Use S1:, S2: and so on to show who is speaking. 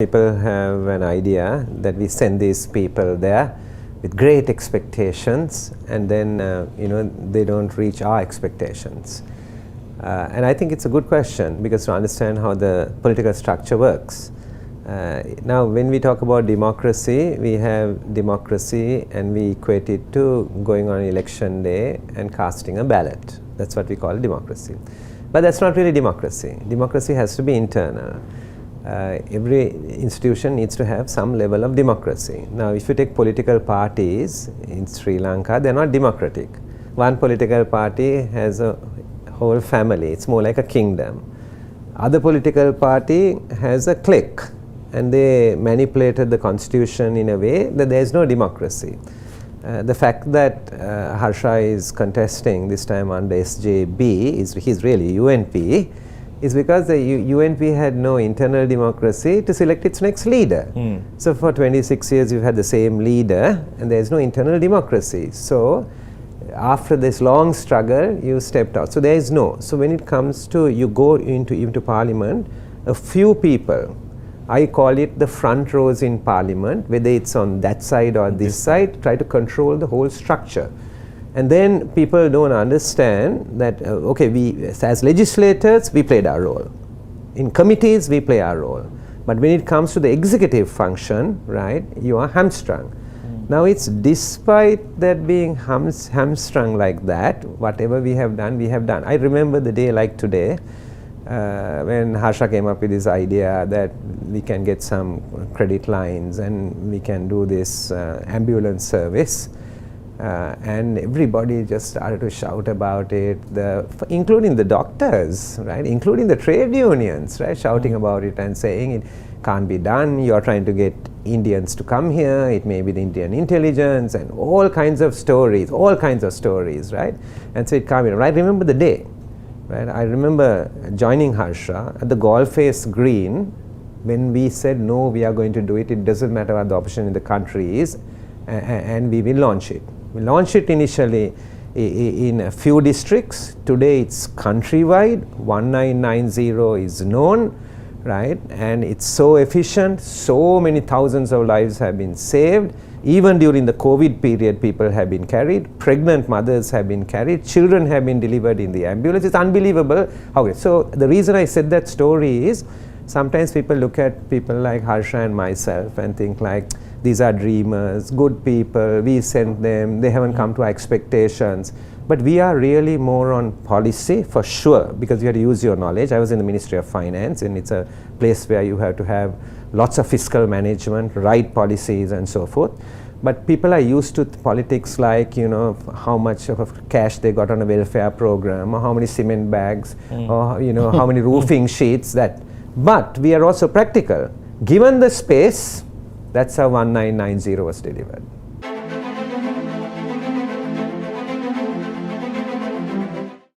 S1: People have an idea that we send these people there with great expectations, and then they don't reach our expectations. And I think it's a good question, because to understand how the political structure works. Now when we talk about democracy, we have democracy and we equate it to going on election day and casting a ballot. That's what we call democracy. But that's not really democracy. Democracy has to be internal. Every institution needs to have some level of democracy. Now if you take political parties in Sri Lanka, they're not democratic. One political party has a whole family. It's more like a kingdom. Other political party has a clique, and they manipulated the constitution in a way that there is no democracy. The fact that Harsha is contesting this time under SJB, he's really UNP, is because the UNP had no internal democracy to select its next leader. So for 26 years you've had the same leader and there is no internal democracy. So after this long struggle you stepped out. So there is no. So when it comes to you go into parliament, a few people, I call it the front rows in parliament, whether it's on that side or this side, try to control the whole structure. And then people don't understand that, okay, we as legislators, we played our role. In committees, we play our role. But when it comes to the executive function, right, you are hamstrung. Now it's despite that being hamstrung like that, whatever we have done, we have done. I remember the day like today, when Harsha came up with this idea that we can get some credit lines and we can do this ambulance service. And everybody just started to shout about it, including the doctors, right, including the trade unions, right, shouting about it and saying it can't be done, you're trying to get Indians to come here, it may be the Indian intelligence, and all kinds of stories, right, and so it can't be done. I remember the day, right, I remember joining Harsha at the Golface Green when we said no, we are going to do it, it doesn't matter what the option in the country is, and we will launch it. We launched it initially in a few districts. Today it's countrywide. 1990 is known, right? And it's so efficient. So many thousands of lives have been saved. Even during the COVID period, people have been carried. Pregnant mothers have been carried. Children have been delivered in the ambulance. It's unbelievable. Okay, so the reason I said that story is sometimes people look at people like Harsha and myself and think like, these are dreamers, good people, we sent them, they haven't come to our expectations. But we are really more on policy for sure, because you have to use your knowledge. I was in the Ministry of Finance, and it's a place where you have to have lots of fiscal management, right policies and so forth. But people are used to politics like, how much of cash they got on a welfare program, or how many cement bags, or how many roofing sheets. But we are also practical. Given the space, that's how 1990 was delivered.